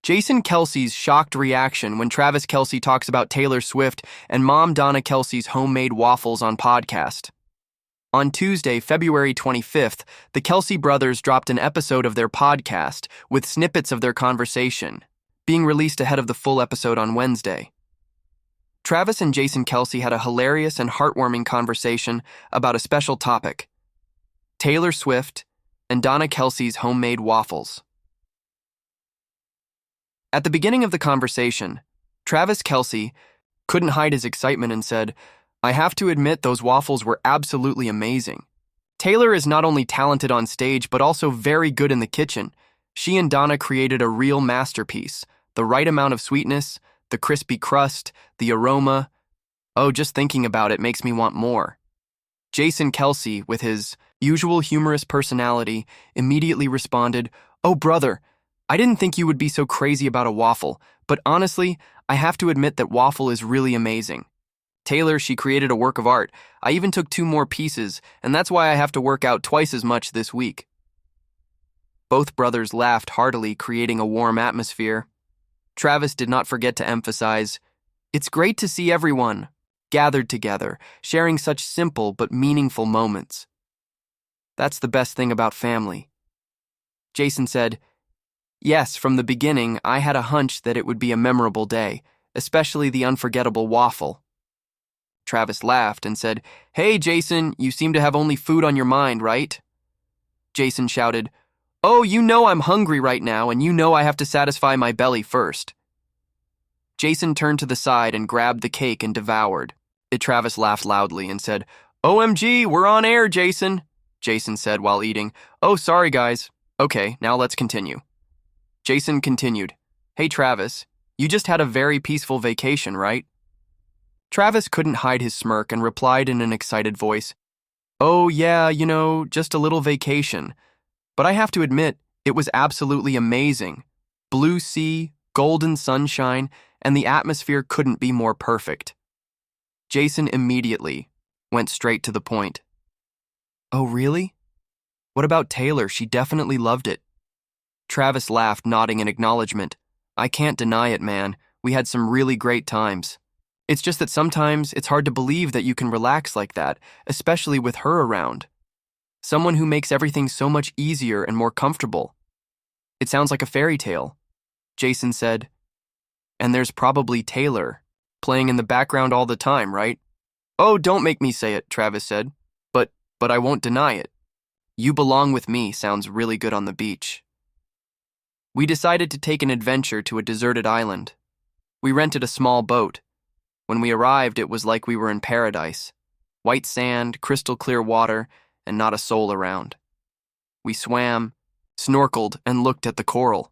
Jason Kelce's shocked reaction when Travis Kelce talks about Taylor Swift and mom Donna Kelce's homemade waffles on podcast. On Tuesday, February 25th, the Kelce brothers dropped an episode of their podcast with snippets of their conversation, being released ahead of the full episode on Wednesday. Travis and Jason Kelce had a hilarious and heartwarming conversation about a special topic: Taylor Swift and Donna Kelce's homemade waffles. At the beginning of the conversation, Travis Kelce couldn't hide his excitement and said, "I have to admit those waffles were absolutely amazing. Taylor is not only talented on stage, but also very good in the kitchen. She and Donna created a real masterpiece. The right amount of sweetness, the crispy crust, the aroma. Oh, just thinking about it makes me want more." Jason Kelce, with his usual humorous personality, immediately responded, "Oh, brother, I didn't think you would be so crazy about a waffle, but honestly, I have to admit that waffle is really amazing. Taylor, she created a work of art. I even took 2 more pieces, and that's why I have to work out twice as much this week." Both brothers laughed heartily, creating a warm atmosphere. Travis did not forget to emphasize, "It's great to see everyone gathered together, sharing such simple but meaningful moments. That's the best thing about family." Jason said, "Yes, from the beginning, I had a hunch that it would be a memorable day, especially the unforgettable waffle." Travis laughed and said, "Hey, Jason, you seem to have only food on your mind, right?" Jason shouted, "Oh, you know I'm hungry right now, and you know I have to satisfy my belly first." Jason turned to the side and grabbed the cake and devoured it. Travis laughed loudly and said, "OMG, we're on air, Jason," Jason said while eating. "Oh, sorry, guys. Okay, now let's continue." Jason continued, "Hey, Travis, you just had a very peaceful vacation, right?" Travis couldn't hide his smirk and replied in an excited voice, "Oh, yeah, just a little vacation. But I have to admit, it was absolutely amazing. Blue sea, golden sunshine, and the atmosphere couldn't be more perfect." Jason immediately went straight to the point. "Oh, really? What about Taylor? She definitely loved it." Travis laughed, nodding in acknowledgement. "I can't deny it, man. We had some really great times. It's just that sometimes it's hard to believe that you can relax like that, especially with her around. Someone who makes everything so much easier and more comfortable. It sounds like a fairy tale," Jason said. "And there's probably Taylor playing in the background all the time, right?" "Oh, don't make me say it," Travis said. But I won't deny it. You belong with me sounds really good on the beach." We decided to take an adventure to a deserted island. We rented a small boat. When we arrived, it was like we were in paradise. White sand, crystal clear water, and not a soul around. We swam, snorkeled, and looked at the coral.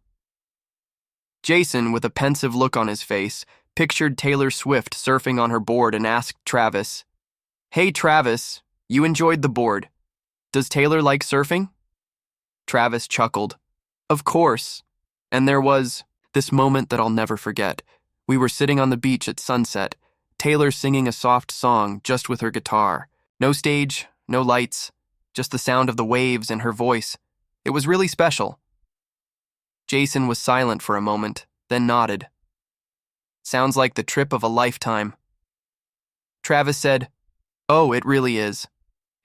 Jason, with a pensive look on his face, pictured Taylor Swift surfing on her board and asked Travis, "Hey, Travis, you enjoyed the board. Does Taylor like surfing?" Travis chuckled. "Of course." And there was this moment that I'll never forget. We were sitting on the beach at sunset, Taylor singing a soft song just with her guitar. No stage, no lights, just the sound of the waves and her voice. It was really special. Jason was silent for a moment, then nodded. "Sounds like the trip of a lifetime." Travis said, "Oh, it really is.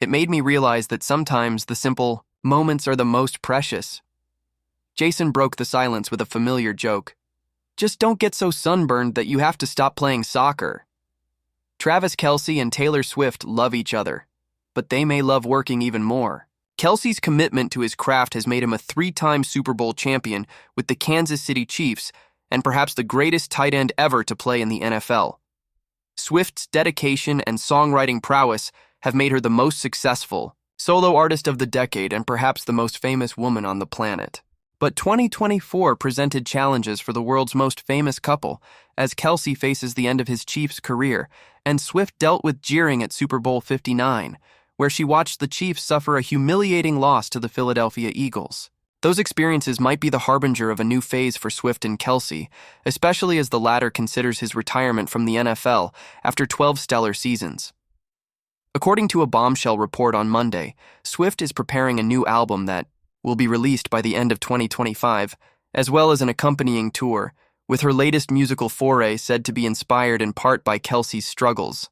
It made me realize that sometimes the simple moments are the most precious." Jason broke the silence with a familiar joke. "Just don't get so sunburned that you have to stop playing soccer." Travis Kelce and Taylor Swift love each other, but they may love working even more. Kelce's commitment to his craft has made him a 3-time Super Bowl champion with the Kansas City Chiefs and perhaps the greatest tight end ever to play in the NFL. Swift's dedication and songwriting prowess have made her the most successful solo artist of the decade and perhaps the most famous woman on the planet. But 2024 presented challenges for the world's most famous couple as Kelce faces the end of his Chiefs career and Swift dealt with jeering at Super Bowl 59, where she watched the Chiefs suffer a humiliating loss to the Philadelphia Eagles. Those experiences might be the harbinger of a new phase for Swift and Kelce, especially as the latter considers his retirement from the NFL after 12 stellar seasons. According to a bombshell report on Monday, Swift is preparing a new album that will be released by the end of 2025, as well as an accompanying tour, with her latest musical foray said to be inspired in part by Kelce's struggles.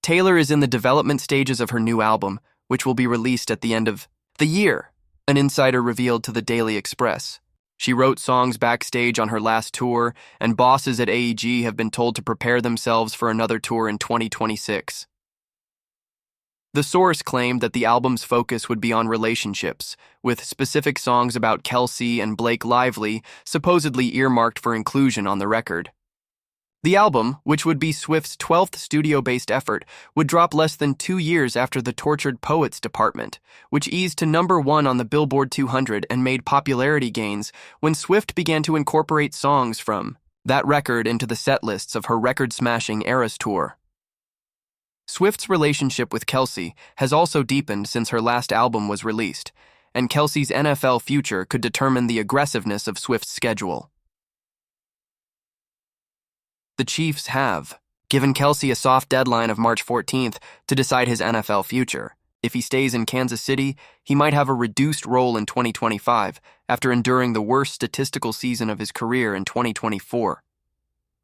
Taylor is in the development stages of her new album, which will be released at the end of the year, an insider revealed to the Daily Express. She wrote songs backstage on her last tour, and bosses at AEG have been told to prepare themselves for another tour in 2026. The source claimed that the album's focus would be on relationships, with specific songs about Kelce and Blake Lively supposedly earmarked for inclusion on the record. The album, which would be Swift's 12th studio-based effort, would drop less than 2 years after The Tortured Poets Department, which eased to #1 on the Billboard 200 and made popularity gains when Swift began to incorporate songs from that record into the setlists of her record-smashing Eras tour. Swift's relationship with Kelce has also deepened since her last album was released, and Kelce's NFL future could determine the aggressiveness of Swift's schedule. The Chiefs have given Kelce a soft deadline of March 14th to decide his NFL future. If he stays in Kansas City, he might have a reduced role in 2025 after enduring the worst statistical season of his career in 2024.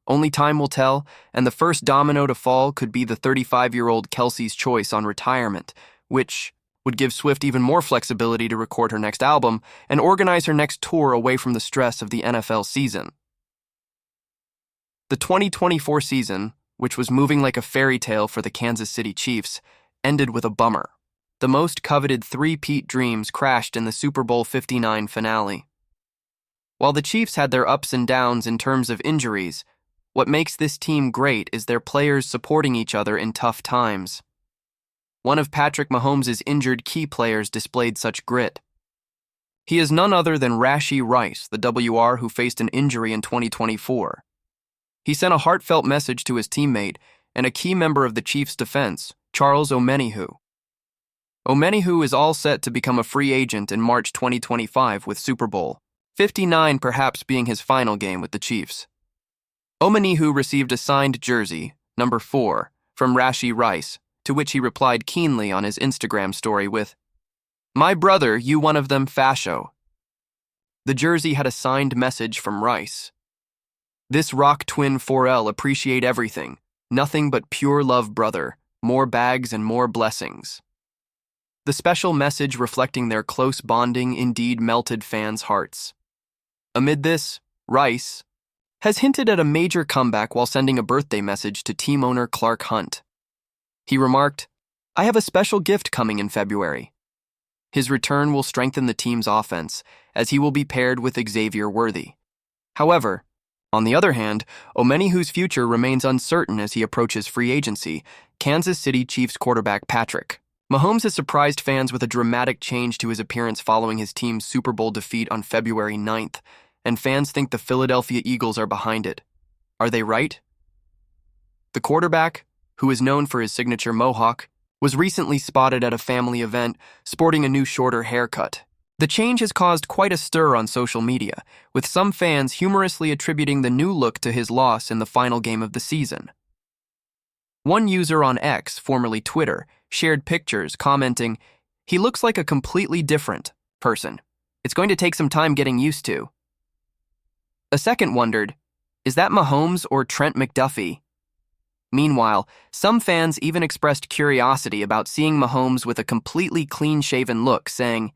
Only time will tell, and the first domino to fall could be the 35-year-old Kelce's choice on retirement, which would give Swift even more flexibility to record her next album and organize her next tour away from the stress of the NFL season. The 2024 season, which was moving like a fairy tale for the Kansas City Chiefs, ended with a bummer. The most coveted three-peat dreams crashed in the Super Bowl 59 finale. While the Chiefs had their ups and downs in terms of injuries, what makes this team great is their players supporting each other in tough times. One of Patrick Mahomes' injured key players displayed such grit. He is none other than Rashee Rice, the WR who faced an injury in 2024. He sent a heartfelt message to his teammate and a key member of the Chiefs' defense, Charles Omenihu. Omenihu is all set to become a free agent in March 2025 with Super Bowl 59 perhaps being his final game with the Chiefs. Omenihu received a signed jersey, number 4, from Rashee Rice, to which he replied keenly on his Instagram story with, "My brother, you one of them fasho." The jersey had a signed message from Rice. "This rock twin 4L appreciate everything, nothing but pure love brother, more bags and more blessings." The special message reflecting their close bonding indeed melted fans' hearts. Amid this, Rice has hinted at a major comeback while sending a birthday message to team owner Clark Hunt. He remarked, "I have a special gift coming in February." His return will strengthen the team's offense, as he will be paired with Xavier Worthy. However, on the other hand, Omenihu's future remains uncertain as he approaches free agency. Kansas City Chiefs quarterback Patrick Mahomes has surprised fans with a dramatic change to his appearance following his team's Super Bowl defeat on February 9th, and fans think the Philadelphia Eagles are behind it. Are they right? The quarterback, who is known for his signature mohawk, was recently spotted at a family event sporting a new shorter haircut. The change has caused quite a stir on social media, with some fans humorously attributing the new look to his loss in the final game of the season. One user on X, formerly Twitter, shared pictures commenting, "He looks like a completely different person. It's going to take some time getting used to." A second wondered, "Is that Mahomes or Trent McDuffie?" Meanwhile, some fans even expressed curiosity about seeing Mahomes with a completely clean-shaven look, saying,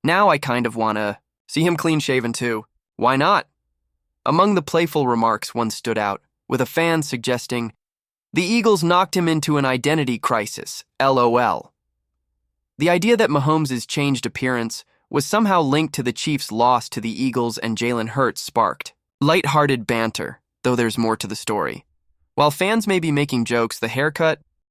"Now I kind of want to see him clean-shaven too. Why not?" Among the playful remarks, one stood out, with a fan suggesting, "The Eagles knocked him into an identity crisis, LOL." The idea that Mahomes' changed appearance was somehow linked to the Chiefs' loss to the Eagles and Jalen Hurts sparked light-hearted banter, though there's more to the story. While fans may be making jokes, the haircut